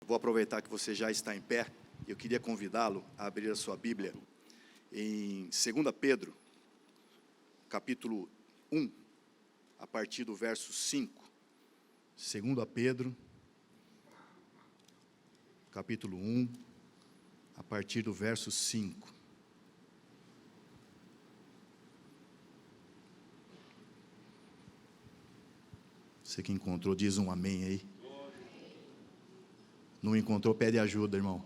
Vou aproveitar que você já está em pé. Eu queria convidá-lo a abrir a sua Bíblia em 2 Pedro, capítulo 1, a partir do verso 5. 2 Pedro, capítulo 1, a partir do verso 5. Você que encontrou, diz um amém aí. Não encontrou, pede ajuda, irmão.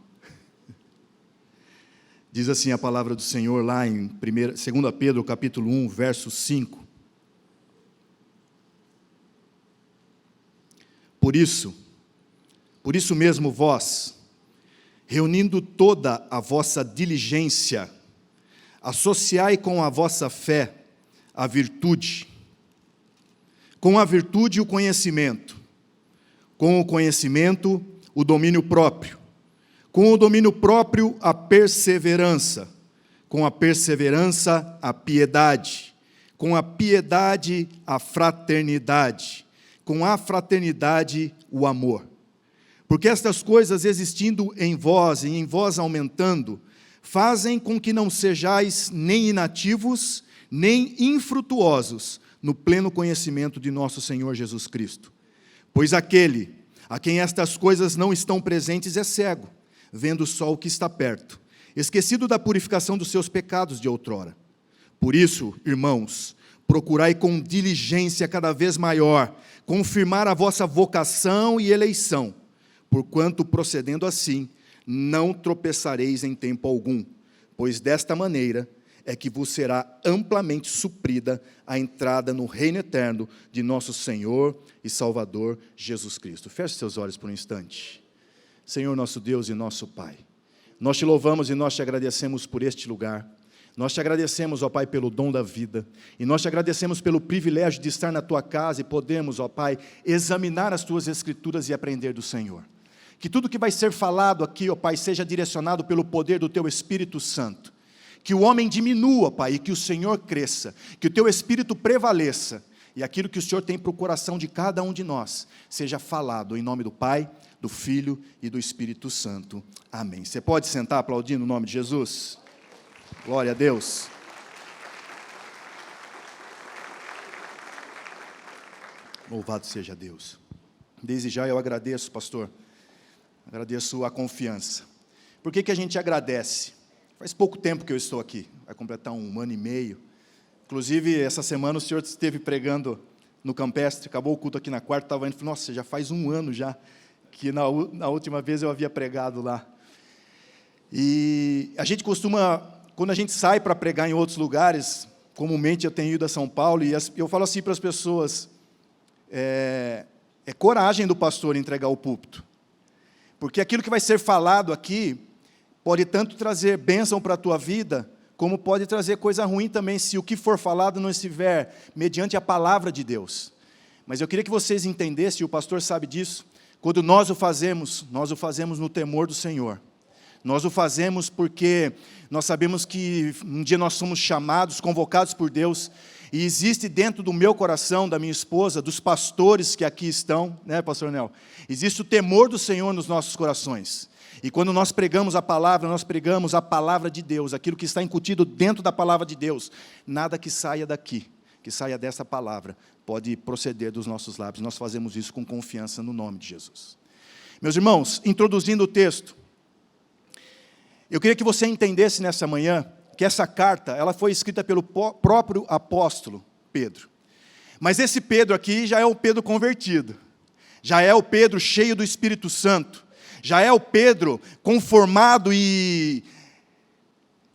Diz assim a palavra do Senhor lá em 2 Pedro, capítulo 1, verso 5. Por isso mesmo vós, reunindo toda a vossa diligência, associai com a vossa fé a virtude, com a virtude o conhecimento, com o conhecimento o domínio próprio, com o domínio próprio a perseverança, com a perseverança a piedade, com a piedade a fraternidade, com a fraternidade o amor. Porque estas coisas existindo em vós e em vós aumentando, fazem com que não sejais nem inativos, nem infrutuosos no pleno conhecimento de nosso Senhor Jesus Cristo. Pois aquele a quem estas coisas não estão presentes é cego, vendo só o que está perto, esquecido da purificação dos seus pecados de outrora. Por isso, irmãos, procurai com diligência cada vez maior confirmar a vossa vocação e eleição, porquanto, procedendo assim, não tropeçareis em tempo algum, pois desta maneira é que vos será amplamente suprida a entrada no reino eterno de nosso Senhor e Salvador Jesus Cristo. Feche seus olhos por um instante. Senhor nosso Deus e nosso Pai, nós te louvamos e nós te agradecemos por este lugar. Nós te agradecemos, ó Pai, pelo dom da vida, e nós te agradecemos pelo privilégio de estar na tua casa e podermos, ó Pai, examinar as tuas escrituras e aprender do Senhor. Que tudo que vai ser falado aqui, ó Pai, seja direcionado pelo poder do teu Espírito Santo. Que o homem diminua, Pai, e que o Senhor cresça, que o teu Espírito prevaleça, e aquilo que o Senhor tem para o coração de cada um de nós, seja falado em nome do Pai, do Filho e do Espírito Santo. Amém. Você pode sentar aplaudindo o nome de Jesus? Glória a Deus. Louvado seja Deus. Desde já eu agradeço, pastor, agradeço a confiança. Por que a gente agradece? Faz pouco tempo que eu estou aqui, vai completar 1 ano e meio. Inclusive, essa semana o senhor esteve pregando no Campestre, acabou o culto aqui na quarta, estava indo e falou, nossa, já faz 1 ano já, que na última vez eu havia pregado lá. E a gente costuma, quando a gente sai para pregar em outros lugares, comumente eu tenho ido a São Paulo, e eu falo assim para as pessoas, é coragem do pastor entregar o púlpito, porque aquilo que vai ser falado aqui, pode tanto trazer bênção para a tua vida, como pode trazer coisa ruim também, se o que for falado não estiver mediante a palavra de Deus. Mas eu queria que vocês entendessem, e o pastor sabe disso, quando nós o fazemos no temor do Senhor. Nós o fazemos porque nós sabemos que um dia nós somos chamados, convocados por Deus, e existe dentro do meu coração, da minha esposa, dos pastores que aqui estão, né, pastor Nel? Existe o temor do Senhor nos nossos corações. E quando nós pregamos a palavra, nós pregamos a palavra de Deus, aquilo que está incutido dentro da palavra de Deus. Nada que saia daqui, que saia dessa palavra, pode proceder dos nossos lábios. Nós fazemos isso com confiança no nome de Jesus. Meus irmãos, introduzindo o texto, eu queria que você entendesse nessa manhã, que essa carta, ela foi escrita pelo próprio apóstolo Pedro. Mas esse Pedro aqui já é o Pedro convertido, já é o Pedro cheio do Espírito Santo, já é o Pedro conformado e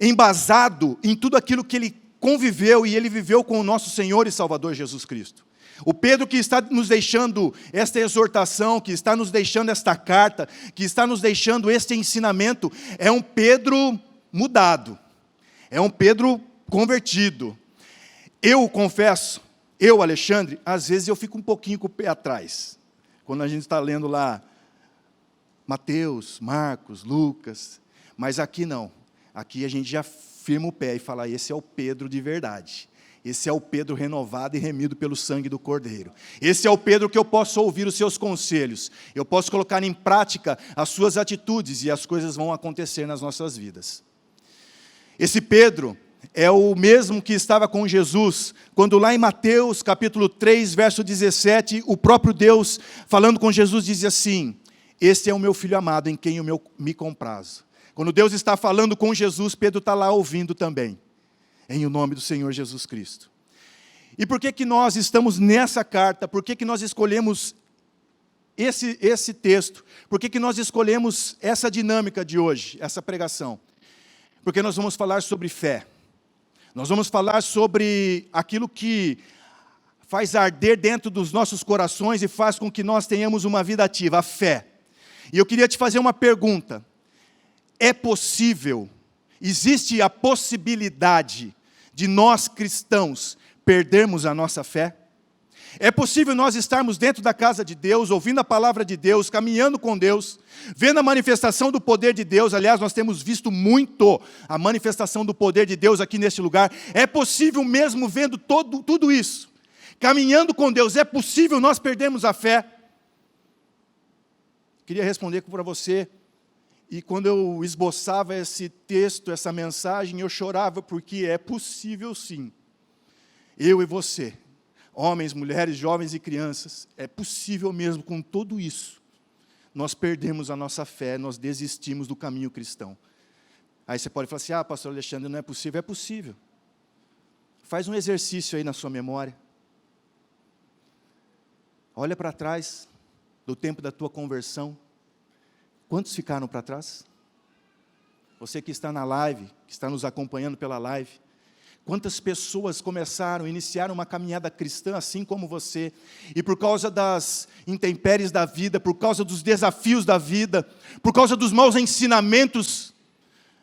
embasado em tudo aquilo que ele conviveu e ele viveu com o nosso Senhor e Salvador Jesus Cristo. O Pedro que está nos deixando esta exortação, que está nos deixando esta carta, que está nos deixando este ensinamento, é um Pedro mudado, é um Pedro convertido. Eu confesso, Alexandre, às vezes eu fico um pouquinho com o pé atrás, quando a gente está lendo lá, Mateus, Marcos, Lucas, mas aqui não, aqui a gente já firma o pé e fala, esse é o Pedro de verdade, Esse é o Pedro renovado e remido pelo sangue do Cordeiro. Esse é o Pedro que eu posso ouvir os seus conselhos. Eu posso colocar em prática as suas atitudes e as coisas vão acontecer nas nossas vidas. Esse Pedro é o mesmo que estava com Jesus, quando lá em Mateus capítulo 3, verso 17, o próprio Deus, falando com Jesus, diz assim: este é o meu filho amado, em quem eu me comprazo. Quando Deus está falando com Jesus, Pedro está lá ouvindo também, em o nome do Senhor Jesus Cristo. E por que que nós estamos nessa carta? Por que que nós escolhemos esse texto? Por que que nós escolhemos essa dinâmica de hoje, essa pregação? Porque nós vamos falar sobre fé. Nós vamos falar sobre aquilo que faz arder dentro dos nossos corações e faz com que nós tenhamos uma vida ativa, a fé. E eu queria te fazer uma pergunta. É possível, existe a possibilidade de nós cristãos perdermos a nossa fé? É possível nós estarmos dentro da casa de Deus, ouvindo a palavra de Deus, caminhando com Deus, vendo a manifestação do poder de Deus. Aliás, nós temos visto muito a manifestação do poder de Deus aqui neste lugar. É possível mesmo vendo tudo isso, caminhando com Deus, é possível nós perdermos a fé? Queria responder para você, e quando eu esboçava esse texto, essa mensagem, eu chorava, porque é possível sim. Eu e você, homens, mulheres, jovens e crianças, é possível mesmo com tudo isso, nós perdemos a nossa fé, nós desistimos do caminho cristão. Aí você pode falar assim: pastor Alexandre, não é possível. É possível. Faz um exercício aí na sua memória. Olha para trás, do tempo da tua conversão. Quantos ficaram para trás? Você que está na live, que está nos acompanhando pela live, quantas pessoas iniciaram uma caminhada cristã assim como você, e por causa das intempéries da vida, por causa dos desafios da vida, por causa dos maus ensinamentos,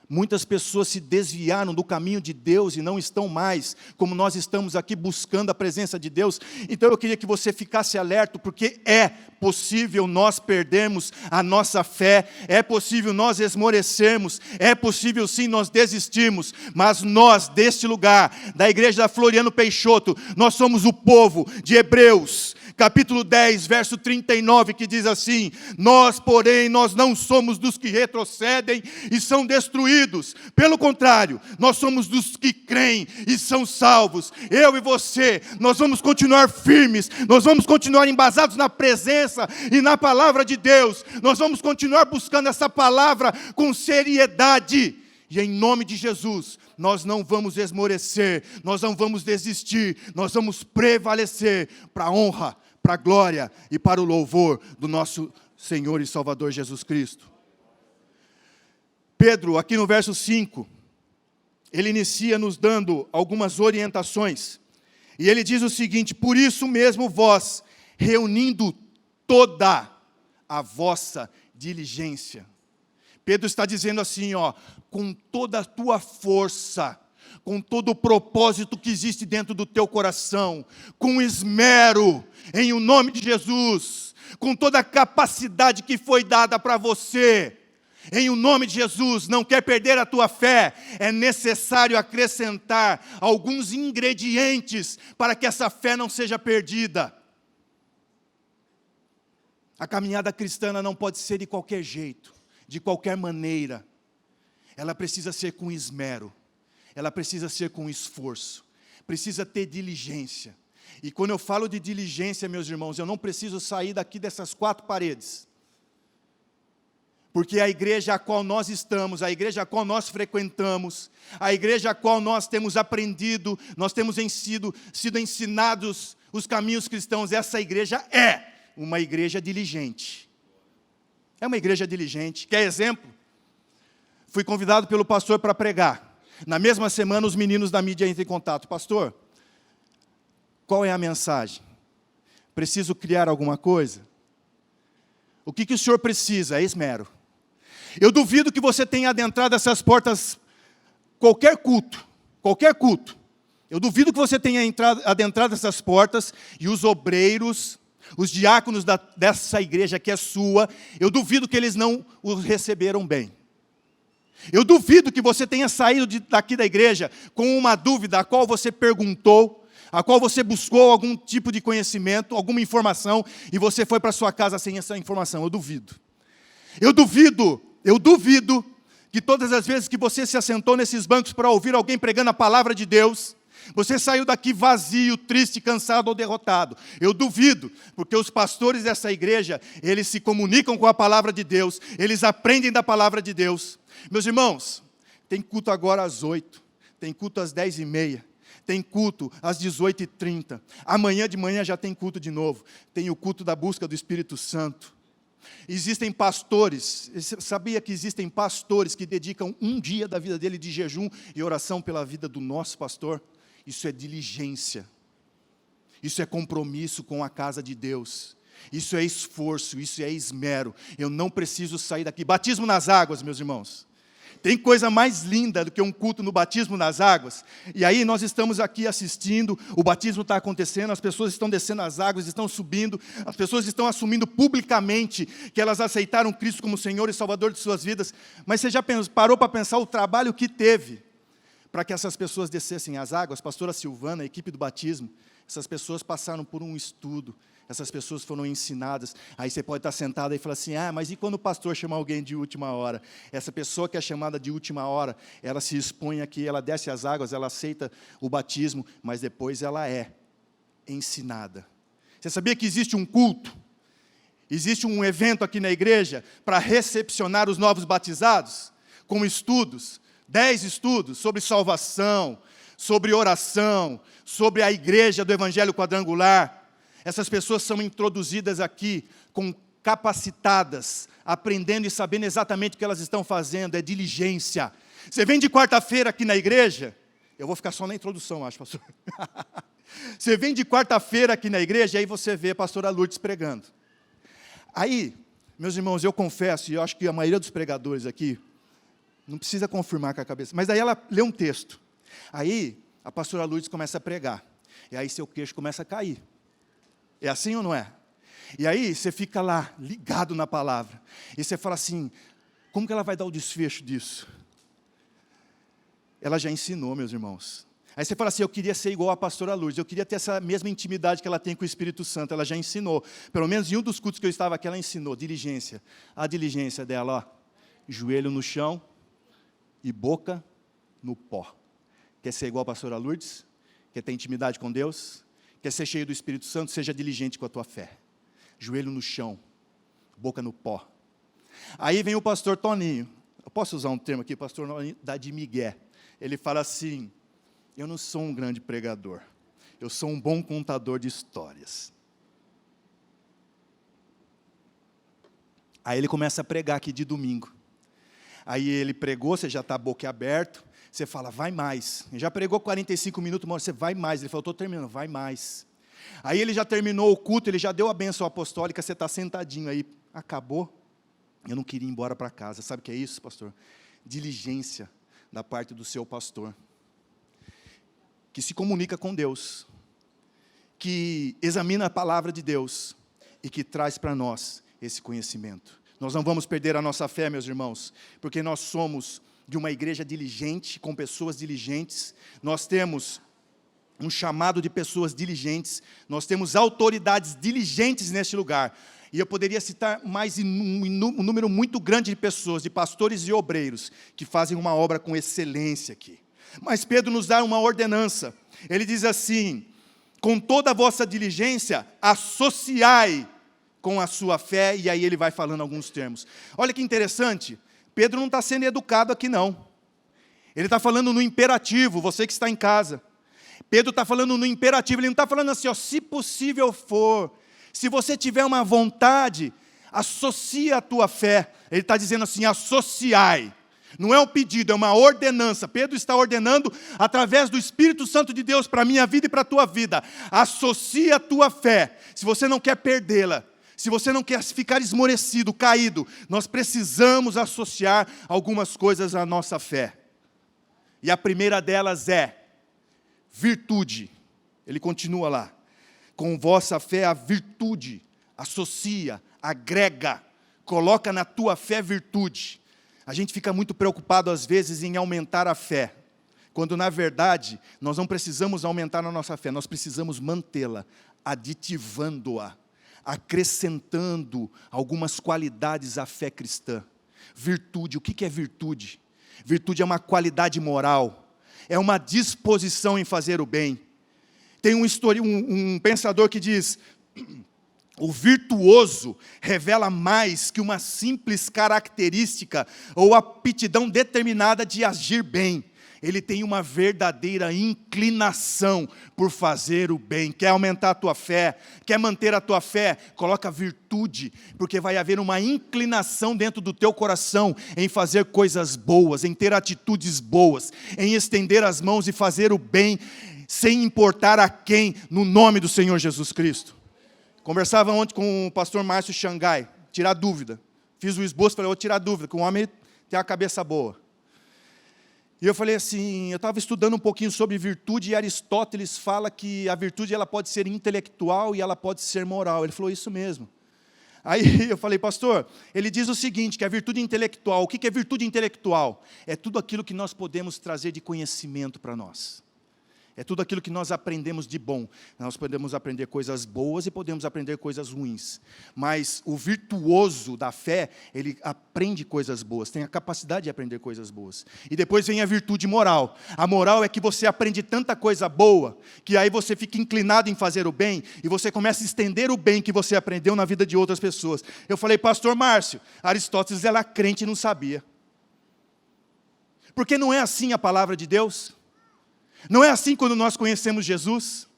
muitas pessoas se desviaram do caminho de Deus e não estão mais, como nós estamos aqui buscando a presença de Deus. Então eu queria que você ficasse alerta, porque é possível nós perdermos a nossa fé, é possível nós esmorecermos, é possível sim nós desistirmos, mas nós deste lugar, da igreja da Floriano Peixoto, nós somos o povo de Hebreus, capítulo 10, verso 39, que diz assim: nós, porém, nós não somos dos que retrocedem e são destruídos. Pelo contrário, nós somos dos que creem e são salvos. Eu e você, nós vamos continuar firmes, nós vamos continuar embasados na presença e na palavra de Deus. Nós vamos continuar buscando essa palavra com seriedade. E em nome de Jesus, nós não vamos esmorecer, nós não vamos desistir, nós vamos prevalecer para a honra, para a glória e para o louvor do nosso Senhor e Salvador Jesus Cristo. Pedro, aqui no verso 5, ele inicia nos dando algumas orientações. E ele diz o seguinte: por isso mesmo vós, reunindo toda a vossa diligência. Pedro está dizendo assim, com toda a tua força, com todo o propósito que existe dentro do teu coração, com esmero, em o nome de Jesus, com toda a capacidade que foi dada para você, em o nome de Jesus. Não quer perder a tua fé? É necessário acrescentar alguns ingredientes para que essa fé não seja perdida. A caminhada cristã não pode ser de qualquer jeito, de qualquer maneira. Ela precisa ser com esmero, ela precisa ser com esforço, precisa ter diligência. E quando eu falo de diligência, meus irmãos, eu não preciso sair daqui dessas 4 paredes. Porque a igreja a qual nós estamos, a igreja a qual nós frequentamos, a igreja a qual nós temos aprendido, nós temos sido ensinados os caminhos cristãos, essa igreja é uma igreja diligente. É uma igreja diligente. Quer exemplo? Fui convidado pelo pastor para pregar. Na mesma semana, os meninos da mídia entram em contato. Pastor, qual é a mensagem? Preciso criar alguma coisa? O que o senhor precisa? É esmero. Eu duvido que você tenha adentrado essas portas, qualquer culto. Eu duvido que você tenha adentrado essas portas e os obreiros, os diáconos dessa igreja que é sua, eu duvido que eles não o receberam bem. Eu duvido que você tenha saído daqui da igreja com uma dúvida a qual você perguntou, a qual você buscou algum tipo de conhecimento, alguma informação, e você foi para sua casa sem essa informação. Eu duvido. Eu duvido que todas as vezes que você se assentou nesses bancos para ouvir alguém pregando a palavra de Deus, você saiu daqui vazio, triste, cansado ou derrotado. Eu duvido, porque os pastores dessa igreja, eles se comunicam com a palavra de Deus, eles aprendem da palavra de Deus. Meus irmãos, tem culto agora às 8, tem culto às 10h30, tem culto às 18h30. Amanhã de manhã já tem culto de novo. Tem o culto da busca do Espírito Santo. Existem pastores, sabia que existem pastores que dedicam um dia da vida dele de jejum e oração pela vida do nosso pastor? Isso é diligência, isso é compromisso com a casa de Deus, isso é esforço, isso é esmero. Eu não preciso sair daqui. Batismo nas águas, meus irmãos. Tem coisa mais linda do que um culto no batismo nas águas? E aí nós estamos aqui assistindo, o batismo está acontecendo, as pessoas estão descendo as águas, estão subindo, as pessoas estão assumindo publicamente que elas aceitaram Cristo como Senhor e Salvador de suas vidas. Mas você já parou para pensar o trabalho que teve para que essas pessoas descessem as águas? Pastora Silvana, a equipe do batismo, essas pessoas passaram por um estudo, essas pessoas foram ensinadas. Aí você pode estar sentado e falar assim, mas e quando o pastor chama alguém de última hora? Essa pessoa que é chamada de última hora, ela se expõe aqui, ela desce as águas, ela aceita o batismo, mas depois ela é ensinada. Você sabia que existe um culto? Existe um evento aqui na igreja para recepcionar os novos batizados? Com estudos, 10 estudos sobre salvação, sobre oração, sobre a igreja do Evangelho Quadrangular. Essas pessoas são introduzidas aqui, capacitadas, aprendendo e sabendo exatamente o que elas estão fazendo, é diligência. Você vem de quarta-feira aqui na igreja, eu vou ficar só na introdução, acho, pastor. Você vem de quarta-feira aqui na igreja, e aí você vê a pastora Lourdes pregando. Aí, meus irmãos, eu confesso, e eu acho que a maioria dos pregadores aqui, não precisa confirmar com a cabeça, mas aí ela lê um texto. Aí, a pastora Lourdes começa a pregar. E aí seu queixo começa a cair. É assim ou não é? E aí você fica lá, ligado na palavra. E você fala assim, como que ela vai dar o desfecho disso? Ela já ensinou, meus irmãos. Aí você fala assim, eu queria ser igual a pastora Lourdes, eu queria ter essa mesma intimidade que ela tem com o Espírito Santo. Ela já ensinou. Pelo menos em um dos cultos que eu estava aqui, ela ensinou, diligência. A diligência dela, joelho no chão e boca no pó. Quer ser igual a pastora Lourdes? Quer ter intimidade com Deus? Quer ser cheio do Espírito Santo? Seja diligente com a tua fé. Joelho no chão, boca no pó. Aí vem o pastor Toninho. Eu posso usar um termo aqui, pastor Toninho, dá de migué. Ele fala assim, eu não sou um grande pregador, eu sou um bom contador de histórias. Aí ele começa a pregar aqui de domingo. Aí ele pregou, você já está boquiaberto, você fala, vai mais. Ele já pregou 45 minutos, você vai mais. Ele falou, estou terminando, vai mais. Aí ele já terminou o culto, ele já deu a bênção apostólica, você está sentadinho aí, acabou. Eu não queria ir embora para casa. Sabe o que é isso, pastor? Diligência da parte do seu pastor, que se comunica com Deus, que examina a palavra de Deus e que traz para nós esse conhecimento. Nós não vamos perder a nossa fé, meus irmãos, porque nós somos de uma igreja diligente, com pessoas diligentes. Nós temos um chamado de pessoas diligentes, nós temos autoridades diligentes neste lugar. E eu poderia citar mais um número muito grande de pessoas, de pastores e obreiros, que fazem uma obra com excelência aqui. Mas Pedro nos dá uma ordenança. Ele diz assim, com toda a vossa diligência, associai com a sua fé, e aí ele vai falando alguns termos. Olha que interessante, Pedro não está sendo educado aqui não. Ele está falando no imperativo, você que está em casa. Pedro está falando no imperativo, ele não está falando assim, ó, se possível for, se você tiver uma vontade, associa a tua fé. Ele está dizendo assim, associai. Não é um pedido, é uma ordenança. Pedro está ordenando através do Espírito Santo de Deus para a minha vida e para a tua vida. Associa a tua fé, se você não quer perdê-la. Se você não quer ficar esmorecido, caído, nós precisamos associar algumas coisas à nossa fé. E a primeira delas é virtude. Ele continua lá. Com vossa fé a virtude. Associa, agrega, coloca na tua fé virtude. A gente fica muito preocupado, às vezes, em aumentar a fé, quando, na verdade, nós não precisamos aumentar a nossa fé, nós precisamos mantê-la, aditivando-a, acrescentando algumas qualidades à fé cristã. Virtude, o que é virtude? Virtude é uma qualidade moral, é uma disposição em fazer o bem. Tem um pensador que diz: o virtuoso revela mais que uma simples característica ou aptidão determinada de agir bem. Ele tem uma verdadeira inclinação por fazer o bem. Quer aumentar a tua fé? Quer manter a tua fé? Coloca virtude, porque vai haver uma inclinação dentro do teu coração em fazer coisas boas, em ter atitudes boas, em estender as mãos e fazer o bem, sem importar a quem, no nome do Senhor Jesus Cristo. Conversava ontem com o pastor Márcio Xangai, tirar dúvida. Fiz o esboço, falei, vou tirar dúvida, que o homem tem a cabeça boa. E eu falei assim, eu estava estudando um pouquinho sobre virtude, e Aristóteles fala que a virtude ela pode ser intelectual e ela pode ser moral. Ele falou isso mesmo. Aí eu falei, pastor, ele diz o seguinte, que a virtude intelectual, o que é virtude intelectual? É tudo aquilo que nós podemos trazer de conhecimento para nós. É tudo aquilo que nós aprendemos de bom. Nós podemos aprender coisas boas e podemos aprender coisas ruins. Mas o virtuoso da fé, ele aprende coisas boas, tem a capacidade de aprender coisas boas. E depois vem a virtude moral. A moral é que você aprende tanta coisa boa, que aí você fica inclinado em fazer o bem, e você começa a estender o bem que você aprendeu na vida de outras pessoas. Eu falei, pastor Márcio, Aristóteles era crente e não sabia. Porque não é assim a palavra de Deus? Não é assim quando nós conhecemos Jesus?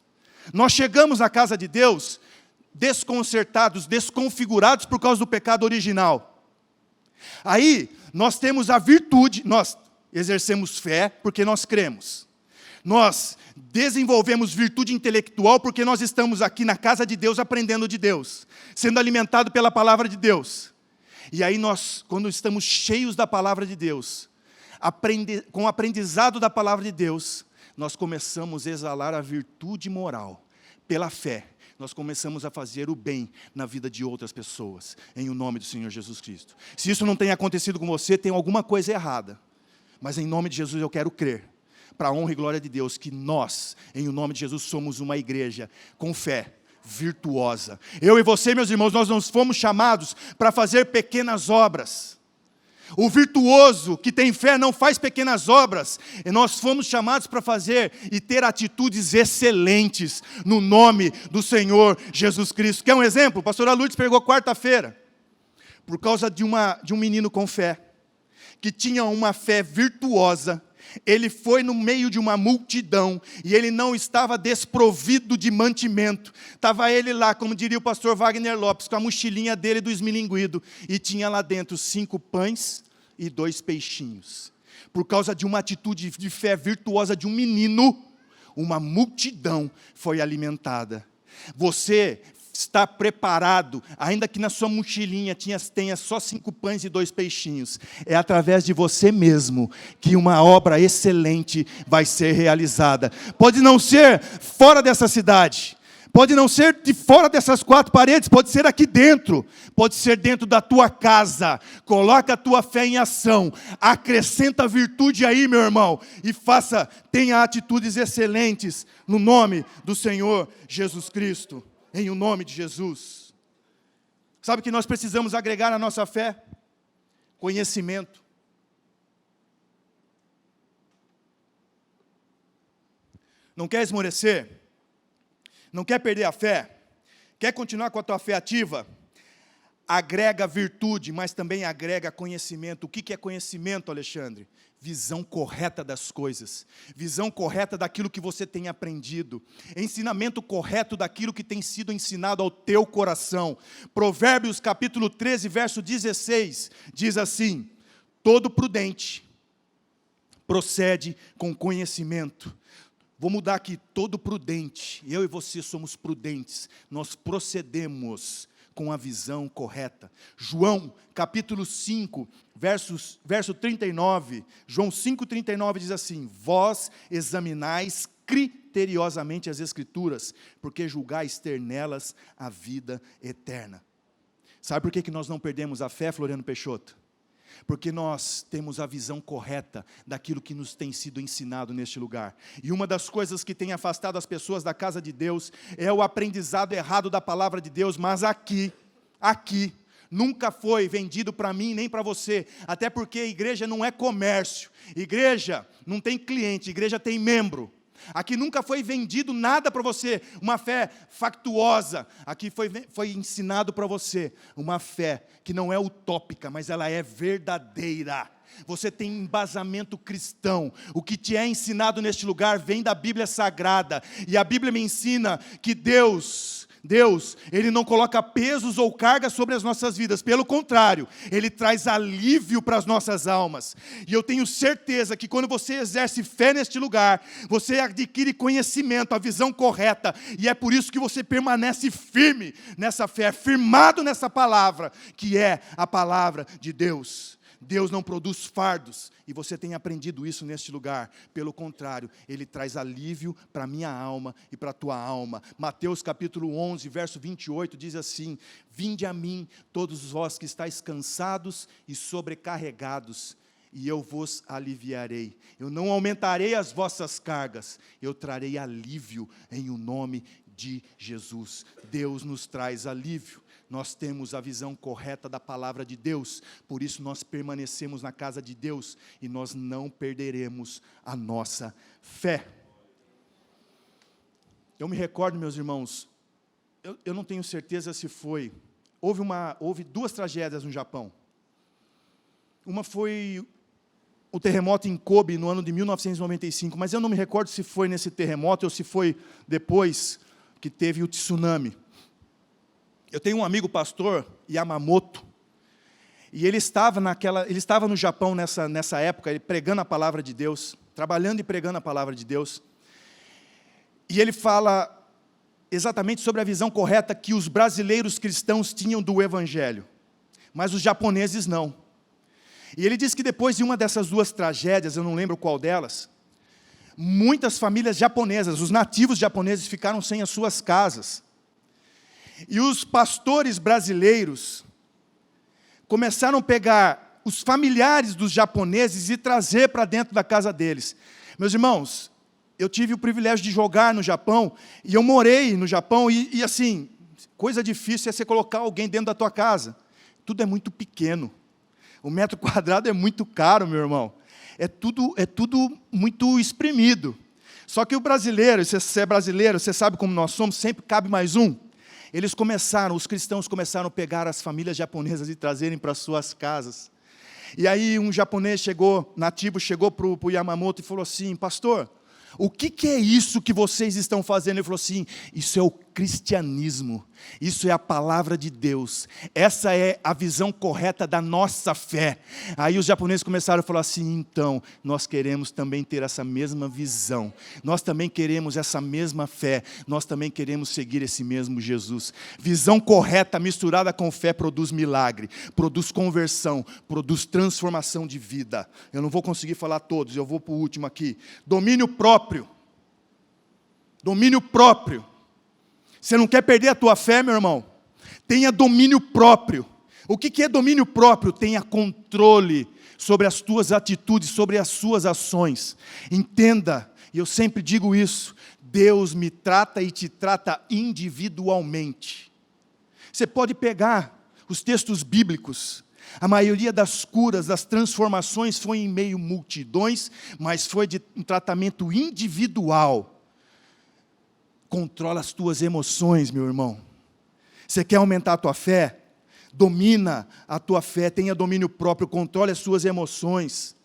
Nós chegamos na casa de Deus desconcertados, desconfigurados por causa do pecado original. Aí, nós temos a virtude, nós exercemos fé porque nós cremos. Nós desenvolvemos virtude intelectual porque nós estamos aqui na casa de Deus aprendendo de Deus, sendo alimentado pela palavra de Deus. E aí nós, quando estamos cheios da palavra de Deus, com o aprendizado da palavra de Deus, nós começamos a exalar a virtude moral. Pela fé, nós começamos a fazer o bem na vida de outras pessoas, em o nome do Senhor Jesus Cristo. Se isso não tem acontecido com você, tem alguma coisa errada. Mas em nome de Jesus eu quero crer, para a honra e glória de Deus, que nós, em o nome de Jesus, somos uma igreja com fé virtuosa. Eu e você, meus irmãos, nós não fomos chamados para fazer pequenas obras. O virtuoso que tem fé não faz pequenas obras, e nós fomos chamados para fazer e ter atitudes excelentes no nome do Senhor Jesus Cristo. Quer um exemplo? O pastor Lourdes pregou quarta-feira, por causa de um menino com fé, que tinha uma fé virtuosa. Ele foi no meio de uma multidão, e ele não estava desprovido de mantimento. Estava ele lá, como diria o pastor Wagner Lopes, com a mochilinha dele do esmilinguido, e tinha lá dentro 5 pães e 2 peixinhos. Por causa de uma atitude de fé virtuosa de um menino, uma multidão foi alimentada. Você está preparado, ainda que na sua mochilinha tenha só 5 pães e 2 peixinhos, é através de você mesmo que uma obra excelente vai ser realizada. Pode não ser fora dessa cidade, pode não ser de fora dessas 4 paredes, pode ser aqui dentro, pode ser dentro da tua casa. Coloca a tua fé em ação, acrescenta virtude aí, meu irmão, e tenha atitudes excelentes no nome do Senhor Jesus Cristo. Em o nome de Jesus. Sabe o que nós precisamos agregar à nossa fé? Conhecimento. Não quer esmorecer? Não quer perder a fé? Quer continuar com a tua fé ativa? Agrega virtude, mas também agrega conhecimento. O que é conhecimento, Alexandre? Visão correta das coisas, visão correta daquilo que você tem aprendido, ensinamento correto daquilo que tem sido ensinado ao teu coração. Provérbios capítulo 13, verso 16, diz assim: todo prudente procede com conhecimento. Vou mudar aqui, todo prudente, eu e você somos prudentes, nós procedemos com a visão correta. João, capítulo 5, verso 39, João 5, 39 diz assim: vós examinais criteriosamente as Escrituras, porque julgais ter nelas a vida eterna. Sabe por que nós não perdemos a fé, Floriano Peixoto? Porque nós temos a visão correta daquilo que nos tem sido ensinado neste lugar. E uma das coisas que tem afastado as pessoas da casa de Deus é o aprendizado errado da palavra de Deus, mas aqui, nunca foi vendido para mim nem para você, até porque a igreja não é comércio, igreja não tem cliente, igreja tem membro. Aqui nunca foi vendido nada para você, uma fé factuosa. Aqui foi ensinado para você uma fé que não é utópica, mas ela é verdadeira. Você tem embasamento cristão. O que te é ensinado neste lugar vem da Bíblia Sagrada. E a Bíblia me ensina que Deus, Ele não coloca pesos ou cargas sobre as nossas vidas. Pelo contrário, Ele traz alívio para as nossas almas. E eu tenho certeza que quando você exerce fé neste lugar, você adquire conhecimento, a visão correta. E é por isso que você permanece firme nessa fé, firmado nessa palavra, que é a palavra de Deus. Deus não produz fardos, e você tem aprendido isso neste lugar. Pelo contrário, Ele traz alívio para a minha alma e para a tua alma. Mateus capítulo 11, verso 28, diz assim: vinde a mim, todos vós que estáis cansados e sobrecarregados, e eu vos aliviarei. Eu não aumentarei as vossas cargas, eu trarei alívio em o nome de Jesus. Deus nos traz alívio. Nós temos a visão correta da palavra de Deus, por isso nós permanecemos na casa de Deus e nós não perderemos a nossa fé. Eu me recordo, meus irmãos, eu não tenho certeza se foi, houve duas tragédias no Japão. Uma foi o terremoto em Kobe no ano de 1995, mas eu não me recordo se foi nesse terremoto ou se foi depois que teve o tsunami. Eu tenho um amigo pastor, Yamamoto, e ele estava no Japão nessa época, ele pregando a palavra de Deus, trabalhando e pregando a palavra de Deus, e ele fala exatamente sobre a visão correta que os brasileiros cristãos tinham do Evangelho, mas os japoneses não. E ele diz que depois de uma dessas duas tragédias, eu não lembro qual delas, muitas famílias japonesas, os nativos japoneses ficaram sem as suas casas. E os pastores brasileiros começaram a pegar os familiares dos japoneses e trazer para dentro da casa deles. Meus irmãos, eu tive o privilégio de jogar no Japão, e eu morei no Japão, e assim, coisa difícil é você colocar alguém dentro da tua casa. Tudo é muito pequeno. O metro quadrado é muito caro, meu irmão. É tudo muito espremido. Só que o brasileiro, se você é brasileiro, você sabe como nós somos, sempre cabe mais um. Os cristãos começaram a pegar as famílias japonesas e trazerem para suas casas. E aí um japonês nativo chegou para o Yamamoto e falou assim: pastor, o que é isso que vocês estão fazendo? Ele falou assim: isso é o cristianismo, isso é a palavra de Deus, essa é a visão correta da nossa fé. Aí os japoneses começaram a falar assim: então, nós queremos também ter essa mesma visão, nós também queremos essa mesma fé, nós também queremos seguir esse mesmo Jesus. Visão correta misturada com fé produz milagre, produz conversão, produz transformação de vida. Eu não vou conseguir falar todos, eu vou para o último aqui. Domínio próprio. Domínio próprio. Você não quer perder a tua fé, meu irmão? Tenha domínio próprio. O que é domínio próprio? Tenha controle sobre as tuas atitudes, sobre as suas ações. Entenda, e eu sempre digo isso, Deus me trata e te trata individualmente. Você pode pegar os textos bíblicos, a maioria das curas, das transformações foi em meio multidões, mas foi de um tratamento individual. Controla as tuas emoções, meu irmão. Você quer aumentar a tua fé? Domina a tua fé, tenha domínio próprio, controle as suas emoções.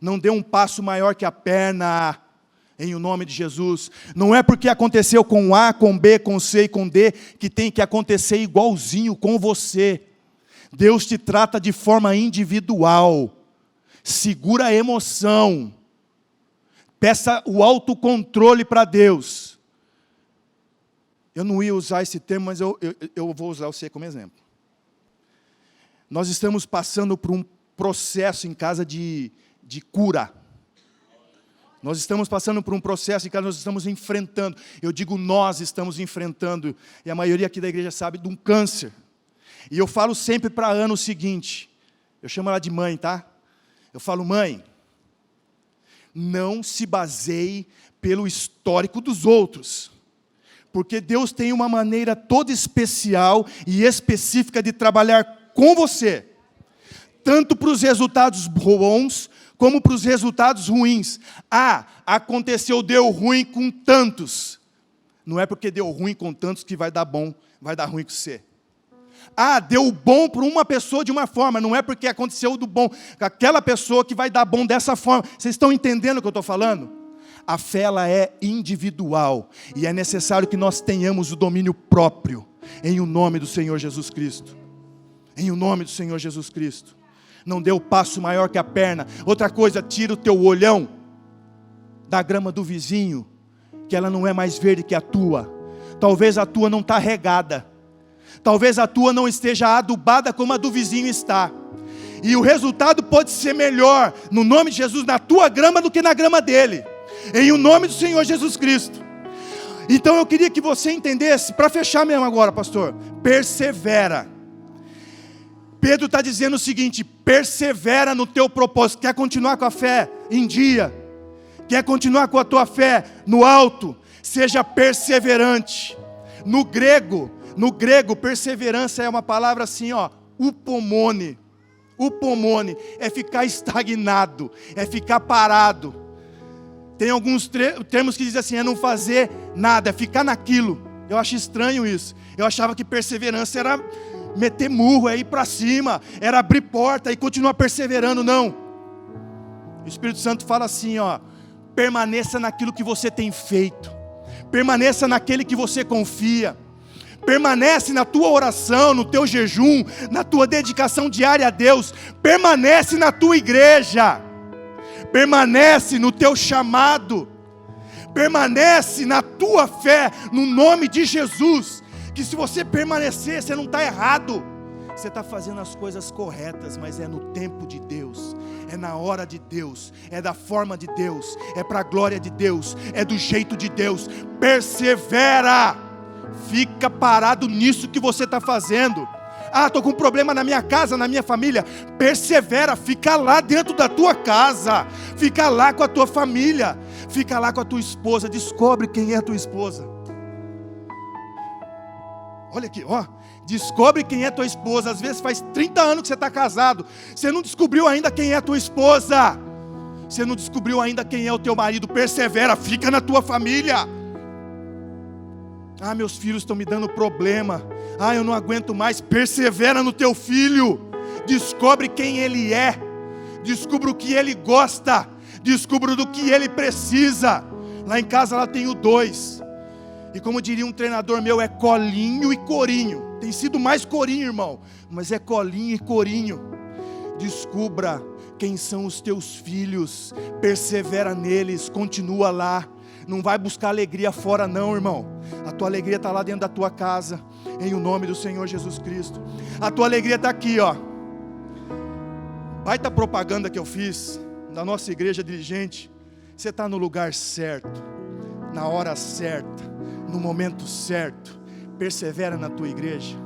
Não dê um passo maior que a perna, em o nome de Jesus. Não é porque aconteceu com A, com B, com C e com D, que tem que acontecer igualzinho com você. Deus te trata de forma individual. Segura a emoção. Peça o autocontrole para Deus. Eu não ia usar esse termo, mas eu vou usar você como exemplo. Nós estamos passando por um processo em casa de cura. Nós estamos passando por um processo em casa, nós estamos enfrentando. Eu digo nós estamos enfrentando, e a maioria aqui da igreja sabe, de um câncer. E eu falo sempre para Ana o seguinte: Eu chamo ela de mãe, tá? Eu falo, mãe, não se baseie pelo histórico dos outros, porque Deus tem uma maneira toda especial e específica de trabalhar com você, tanto para os resultados bons, como para os resultados ruins. Aconteceu, deu ruim com tantos. Não é porque deu ruim com tantos que vai dar bom, vai dar ruim com você. Deu bom para uma pessoa de uma forma, não é porque aconteceu do bom com aquela pessoa que vai dar bom dessa forma. Vocês estão entendendo o que eu estou falando? A fé, ela é individual, e é necessário que nós tenhamos o domínio próprio, em o nome do Senhor Jesus Cristo. Em o nome do Senhor Jesus Cristo. Não dê o passo maior que a perna. Outra coisa, tira o teu olhão da grama do vizinho, que ela não é mais verde que a tua. Talvez a tua não está regada. Talvez a tua não esteja adubada como a do vizinho está. E o resultado pode ser melhor, no nome de Jesus, na tua grama do que na grama dele. Em o nome do Senhor Jesus Cristo. Então eu queria que você entendesse, para fechar mesmo agora, pastor, persevera. Pedro está dizendo o seguinte, persevera no teu propósito. Quer continuar com a fé em dia? Quer continuar com a tua fé no alto? Seja perseverante. No grego, perseverança é uma palavra assim, upomone. Upomone é ficar estagnado, é ficar parado. Tem alguns termos que dizem assim, é não fazer nada, é ficar naquilo. Eu acho estranho isso. Eu achava que perseverança era meter murro, é ir para cima, era abrir porta e continuar perseverando. Não. O Espírito Santo fala assim, permaneça naquilo que você tem feito. Permaneça naquele que você confia. Permanece na tua oração, no teu jejum, na tua dedicação diária a Deus. Permanece na tua igreja. Permanece no teu chamado. Permanece na tua fé, no nome de Jesus. Que se você permanecer, você não está errado. Você está fazendo as coisas corretas, mas é no tempo de Deus. É na hora de Deus. É da forma de Deus. É para a glória de Deus. É do jeito de Deus. Persevera. Fica parado nisso que você está fazendo. Estou com um problema na minha casa, na minha família. Persevera, fica lá dentro da tua casa. Fica lá com a tua família. Fica lá com a tua esposa. Descobre quem é a tua esposa. Olha aqui, descobre quem é a tua esposa. Às vezes faz 30 anos que você está casado. Você não descobriu ainda quem é a tua esposa. Você não descobriu ainda quem é o teu marido. Persevera, fica na tua família. Meus filhos estão me dando problema. Eu não aguento mais. Persevera no teu filho. Descobre quem ele é. Descubra o que ele gosta. Descubra do que ele precisa. Lá em casa lá tenho 2. E como diria um treinador meu, é Colinho e Corinho. Tem sido mais Corinho, irmão, mas é Colinho e Corinho. Descubra quem são os teus filhos. Persevera neles, continua lá. Não vai buscar alegria fora não, irmão. A tua alegria está lá dentro da tua casa, em o nome do Senhor Jesus Cristo. A tua alegria está aqui, Baita propaganda que eu fiz da nossa igreja dirigente. Você está no lugar certo, na hora certa, no momento certo. Persevera na tua igreja.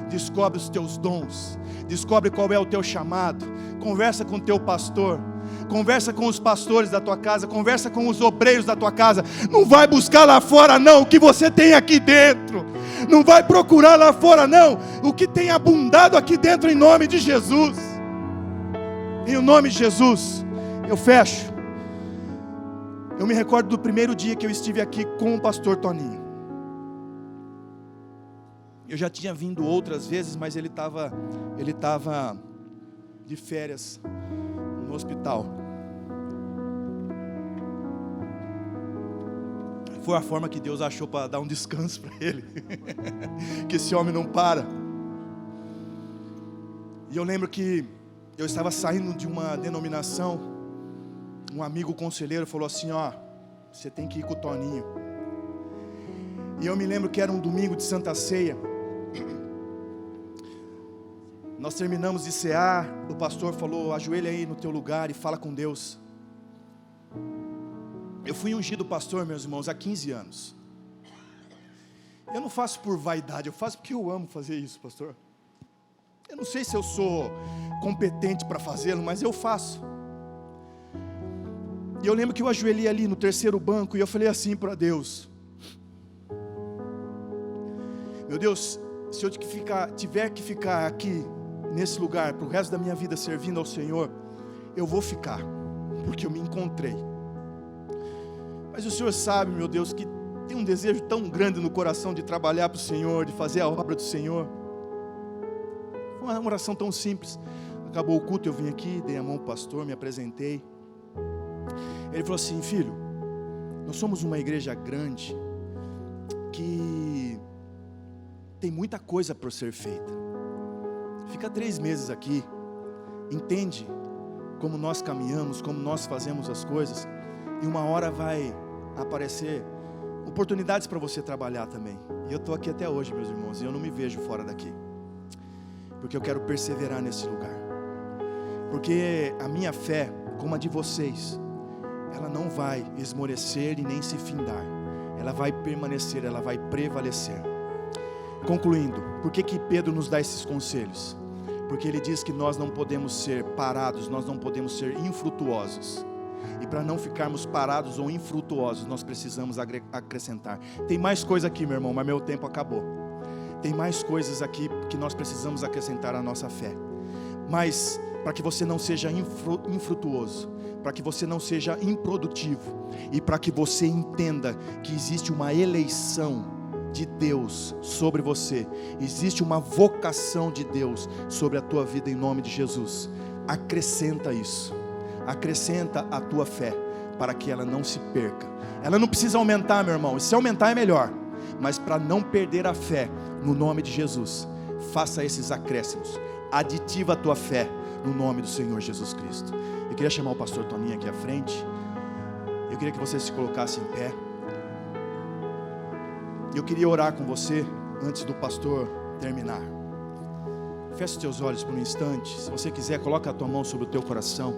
Descobre os teus dons. Descobre qual é o teu chamado. Conversa com o teu pastor. Conversa com os pastores da tua casa. Conversa com os obreiros da tua casa. Não vai buscar lá fora não o que você tem aqui dentro. Não vai procurar lá fora não o que tem abundado aqui dentro, em nome de Jesus. Em nome de Jesus. Eu fecho. Eu me recordo do primeiro dia que eu estive aqui com o pastor Toninho. Eu já tinha vindo outras vezes, mas ele estava de férias no hospital. Foi a forma que Deus achou para dar um descanso para ele. Que esse homem não para. E eu lembro que eu estava saindo de uma denominação. Um amigo conselheiro falou assim, você tem que ir com o Toninho. E eu me lembro que era um domingo de Santa Ceia. Nós terminamos de cear. O pastor falou, ajoelha aí no teu lugar e fala com Deus. Eu fui ungido pastor, meus irmãos, há 15 anos. Eu não faço por vaidade, eu faço porque eu amo fazer isso, pastor. Eu não sei se eu sou competente para fazê-lo, mas eu faço. E eu lembro que eu ajoelhei ali no terceiro banco e eu falei assim para Deus: meu Deus, se eu tiver que ficar aqui nesse lugar para o resto da minha vida servindo ao Senhor, eu vou ficar, porque eu me encontrei. Mas o Senhor sabe, meu Deus, que tem um desejo tão grande no coração de trabalhar para o Senhor, de fazer a obra do Senhor. Foi uma oração tão simples. Acabou o culto, eu vim aqui, dei a mão ao pastor, me apresentei. Ele falou assim: filho, nós somos uma igreja grande, que tem muita coisa por ser feita. Fica 3 meses aqui, entende como nós caminhamos, como nós fazemos as coisas, e uma hora vai aparecer oportunidades para você trabalhar também. E eu estou aqui até hoje, meus irmãos, e eu não me vejo fora daqui, porque eu quero perseverar nesse lugar, porque a minha fé, como a de vocês, ela não vai esmorecer e nem se findar, ela vai permanecer, ela vai prevalecer. Concluindo, por que Pedro nos dá esses conselhos? Porque ele diz que nós não podemos ser parados, nós não podemos ser infrutuosos. E para não ficarmos parados ou infrutuosos, nós precisamos acrescentar. Tem mais coisa aqui, meu irmão, mas meu tempo acabou. Tem mais coisas aqui que nós precisamos acrescentar à nossa fé. Mas para que você não seja infrutuoso, para que você não seja improdutivo, e para que você entenda que existe uma eleição de Deus sobre você, existe uma vocação de Deus sobre a tua vida, em nome de Jesus. Acrescenta isso, acrescenta a tua fé, para que ela não se perca. Ela não precisa aumentar, meu irmão, e se aumentar é melhor, mas para não perder a fé, no nome de Jesus, faça esses acréscimos, aditiva a tua fé, no nome do Senhor Jesus Cristo. Eu queria chamar o pastor Toninho aqui à frente. Eu queria que você se colocasse em pé. Eu queria orar com você antes do pastor terminar. Feche os teus olhos por um instante. Se você quiser, coloca a tua mão sobre o teu coração.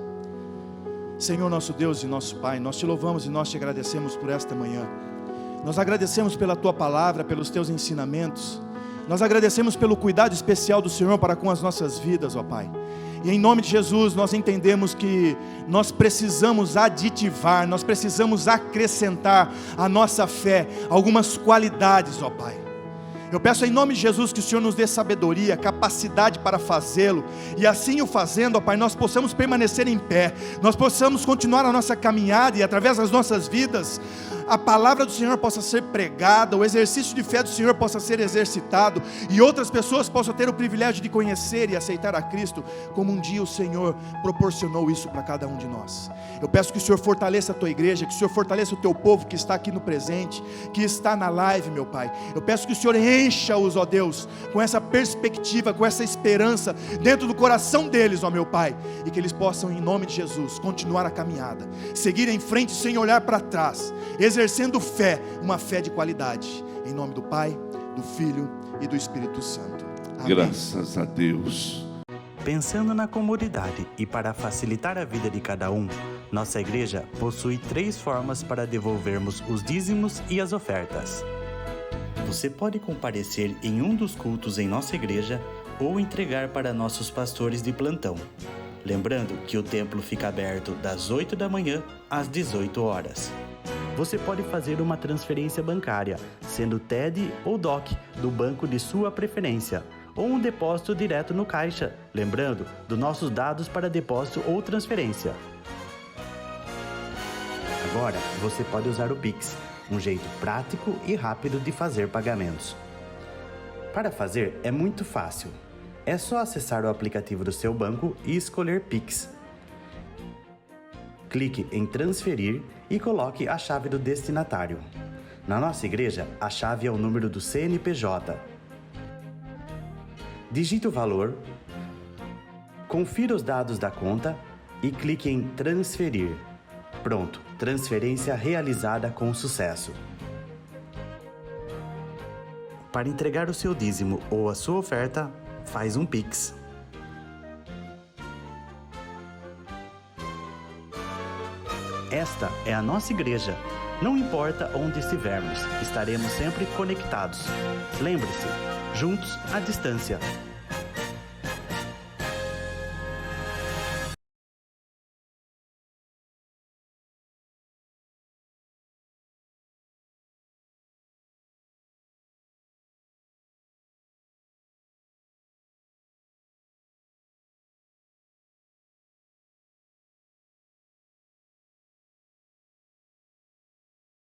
Senhor, nosso Deus e nosso Pai, nós te louvamos e nós te agradecemos por esta manhã. Nós agradecemos pela tua palavra, pelos teus ensinamentos. Nós agradecemos pelo cuidado especial do Senhor para com as nossas vidas, ó Pai. E em nome de Jesus, nós entendemos que nós precisamos aditivar, nós precisamos acrescentar à nossa fé algumas qualidades, ó Pai. Eu peço em nome de Jesus que o Senhor nos dê sabedoria, capacidade para fazê-lo, e assim o fazendo, ó Pai, nós possamos permanecer em pé, nós possamos continuar a nossa caminhada, e através das nossas vidas, a palavra do Senhor possa ser pregada, o exercício de fé do Senhor possa ser exercitado, e outras pessoas possam ter o privilégio de conhecer e aceitar a Cristo, como um dia o Senhor proporcionou isso para cada um de nós. Eu peço que o Senhor fortaleça a tua igreja, que o Senhor fortaleça o teu povo que está aqui no presente, que está na live, meu Pai. Eu peço que o Senhor encha-os, ó Deus, com essa perspectiva, com essa esperança dentro do coração deles, ó meu Pai, e que eles possam, em nome de Jesus, continuar a caminhada, seguir em frente sem olhar para trás, exercendo fé, uma fé de qualidade, em nome do Pai, do Filho e do Espírito Santo. Amém. Graças a Deus. Pensando na comunidade e para facilitar a vida de cada um, nossa igreja possui 3 formas para devolvermos os dízimos e as ofertas. Você pode comparecer em um dos cultos em nossa igreja ou entregar para nossos pastores de plantão. Lembrando que o templo fica aberto das 8 da manhã às 18 horas. Você pode fazer uma transferência bancária, sendo TED ou DOC, do banco de sua preferência, ou um depósito direto no caixa, lembrando dos nossos dados para depósito ou transferência. Agora, você pode usar o Pix, um jeito prático e rápido de fazer pagamentos. Para fazer é muito fácil. É só acessar o aplicativo do seu banco e escolher Pix. Clique em transferir e coloque a chave do destinatário. Na nossa igreja, a chave é o número do CNPJ. Digite o valor, confira os dados da conta e clique em transferir. Pronto, transferência realizada com sucesso. Para entregar o seu dízimo ou a sua oferta, faz um Pix. Esta é a nossa igreja. Não importa onde estivermos, estaremos sempre conectados. Lembre-se, juntos à distância.